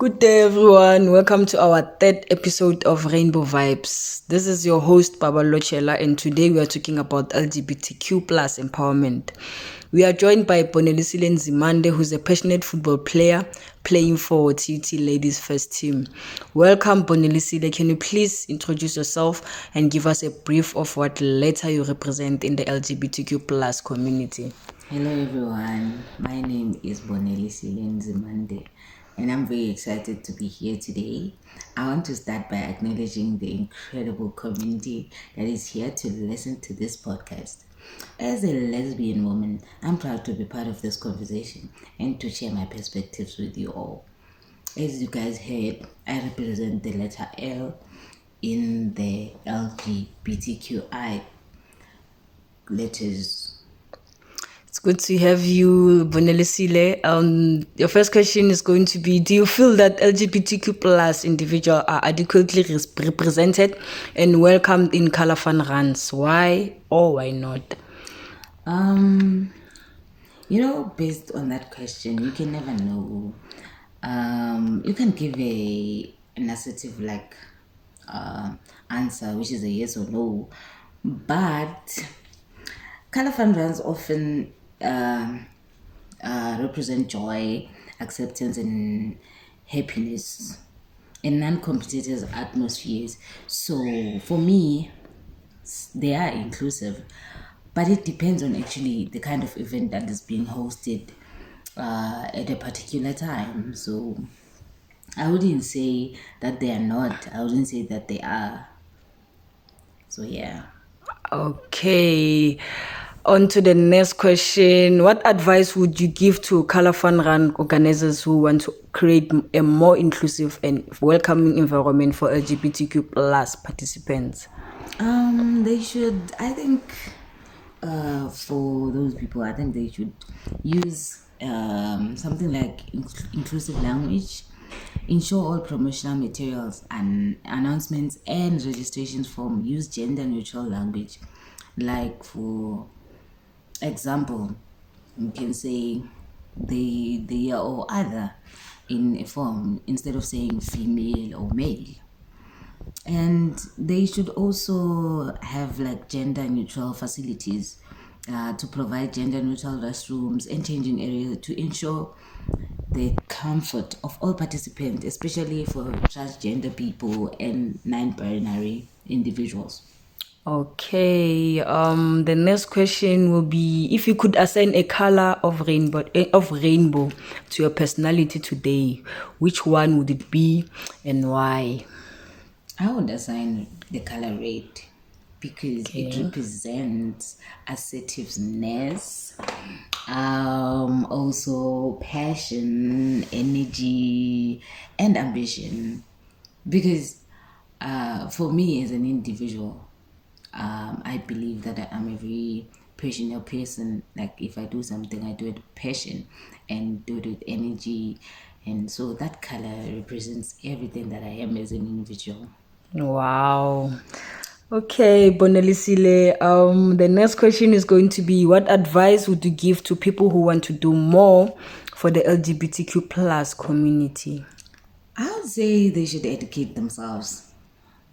Good day, everyone. Welcome to our third episode of Rainbow Vibes. This is your host, Paballo, and today we are talking about LGBTQ plus empowerment. We are joined by Bonelisile Nzimande, who's a passionate football player playing for TUT Ladies First Team. Welcome, Bonelisile. Can you please introduce yourself and give us a brief of what letter you represent in the LGBTQ plus community? Hello everyone, my name is Bonelisile Nzimande and I'm very excited to be here today. I want to start by acknowledging the incredible community that is here to listen to this podcast. As a lesbian woman, I'm proud to be part of this conversation and to share my perspectives with you all. As you guys heard, I represent the letter L in the LGBTQI letters. It's good to have you, Bonelisile. Your first question is going to be: do you feel that LGBTQ plus individuals are adequately represented and welcomed in color fun runs? Why or why not? Based on that question, you can never know. You can give an assertive answer, which is a yes or no, but color fun runs often represent joy, acceptance, and happiness in non-competitive atmospheres. So for me, they are inclusive, but it depends on actually the kind of event that is being hosted at a particular time. So I wouldn't say that they are not, I wouldn't say that they are. So yeah. Okay. On to the next question. What advice would you give to color fun run organizers who want to create a more inclusive and welcoming environment for LGBTQ plus participants? They should, I think, for those people, I think they should use something like inclusive language, ensure all promotional materials and announcements and registrations form use gender neutral language. Like, for example, you can say they or other in a form instead of saying female or male. And they should also have like gender neutral facilities to provide gender neutral restrooms and changing areas to ensure the comfort of all participants, especially for transgender people and non-binary individuals. Okay. The next question will be: if you could assign a color of rainbow to your personality today, which one would it be and why? I would assign the color red because it Okay. represents assertiveness, also passion, energy, and ambition. Because for me as an individual, I believe that I am a very passionate person. Like, if I do something, I do it with passion and do it with energy. And so that color represents everything that I am as an individual. Wow. Okay, Bonelisile. The next question is going to be: what advice would you give to people who want to do more for the LGBTQ plus community? I would say they should educate themselves,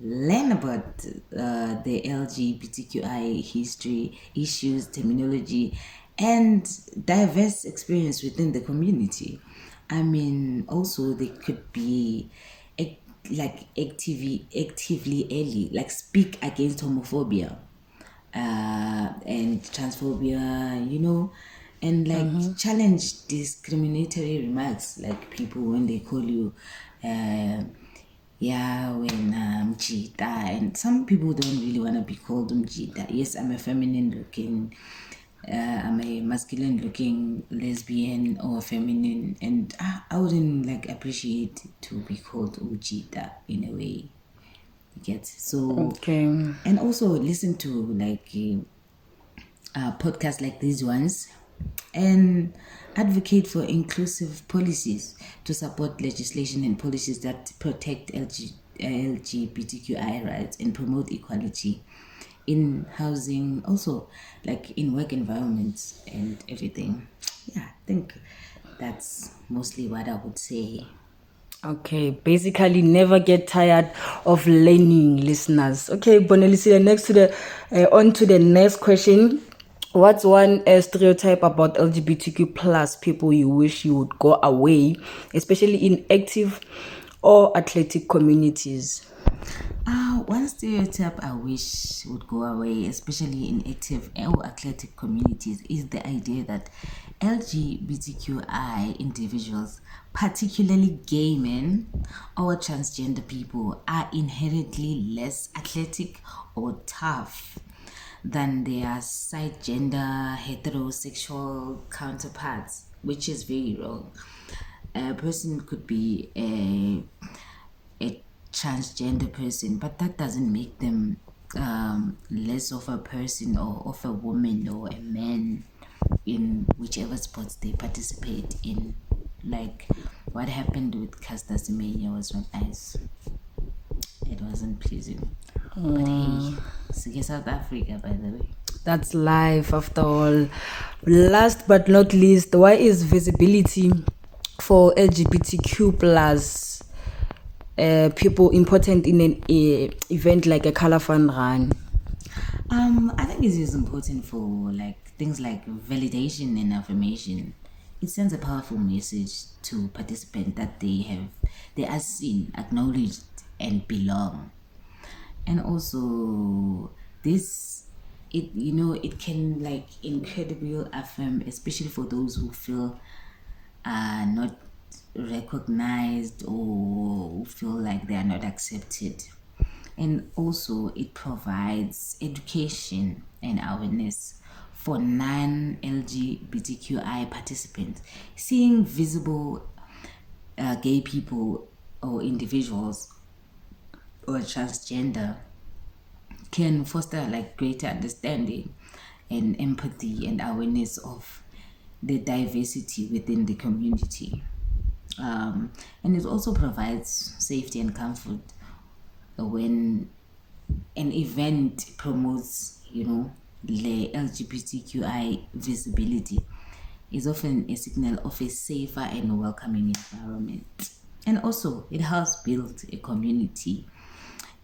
learn about the LGBTQI history, issues, terminology, and diverse experience within the community. I mean, also they could be actively early, like speak against homophobia and transphobia, and like challenge discriminatory remarks, like people when they call you, yeah, when Mjita, and some people don't really want to be called Mjita. Yes, I'm a feminine looking, I'm a masculine looking lesbian or feminine, and I wouldn't like appreciate to be called Mjita in a way. You get so. Okay. And also listen to like podcasts like these ones and advocate for inclusive policies to support legislation and policies that protect LGBTQI rights and promote equality in housing, also like in work environments and everything. Yeah, I think that's mostly what I would say. Okay, basically never get tired of learning, listeners. Okay, Bonelisi, next to the on to the next question. What's one stereotype about LGBTQ plus people you wish you would go away, especially in active or athletic communities? One stereotype I wish would go away, especially in active or athletic communities, is the idea that LGBTQI individuals, particularly gay men or transgender people, are inherently less athletic or tough than their side gender heterosexual counterparts, which is very wrong. A person could be a transgender person, but that doesn't make them less of a person or of a woman or a man in whichever sports they participate in. Like what happened with Caster Semenya was not nice. It wasn't pleasing. But hey, Sige South Africa, by the way. That's life after all. Last but not least, why is visibility for LGBTQ plus people important in an event like a color fun run? I think it is important for like things like validation and affirmation. It sends a powerful message to participants that they are seen, acknowledged, and belong. And also, it can like incredibly affirm, especially for those who feel not recognized or who feel like they are not accepted. And also, it provides education and awareness for non LGBTQI participants. Seeing visible gay people or individuals or transgender can foster like greater understanding and empathy and awareness of the diversity within the community. And it also provides safety and comfort when an event promotes, the LGBTQI visibility is often a signal of a safer and welcoming environment. And also, it helps build a community,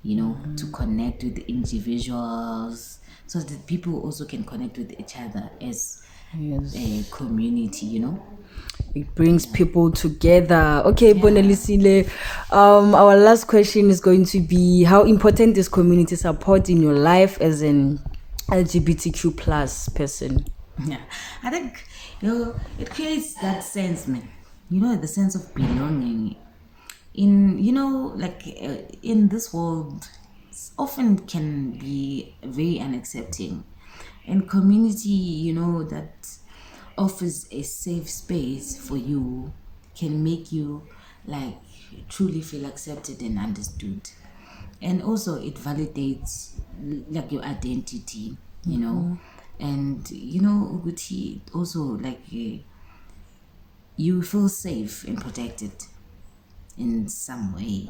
to connect with individuals so that people also can connect with each other as a community. It brings people together. Okay, Bonelisile. Our last question is going to be: how important is community support in your life as an LGBTQ plus person? Yeah, I think it creates that sense, man. The sense of belonging. In this world, often can be very unaccepting, and community, that offers a safe space for you can make you like truly feel accepted and understood. And also it validates like your identity, and Uguti also like you feel safe and protected in some way,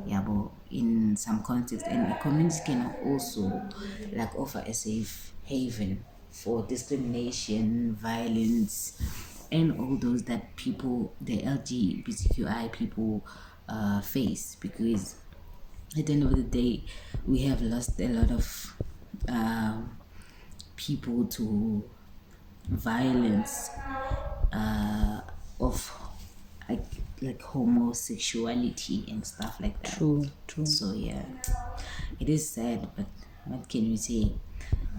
yeah, but in some context. And a community can also like offer a safe haven for discrimination, violence, and all those that people, the LGBTQI people, face. Because at the end of the day, we have lost a lot of people to violence of like homosexuality and stuff like that. True. So yeah, it is sad, but what can we say?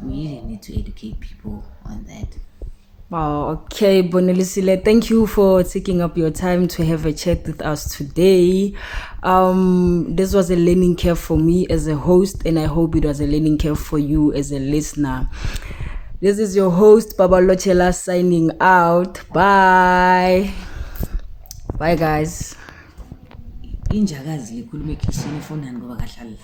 We really need to educate people on that. Wow, okay, Bonelisile, thank you for taking up your time to have a chat with us today. This was a learning curve for me as a host, and I hope it was a learning curve for you as a listener. This is your host, Paballo signing out. Bye. Bye, guys. Injakazi likhuluma ekhishini efonani ngoba kahlali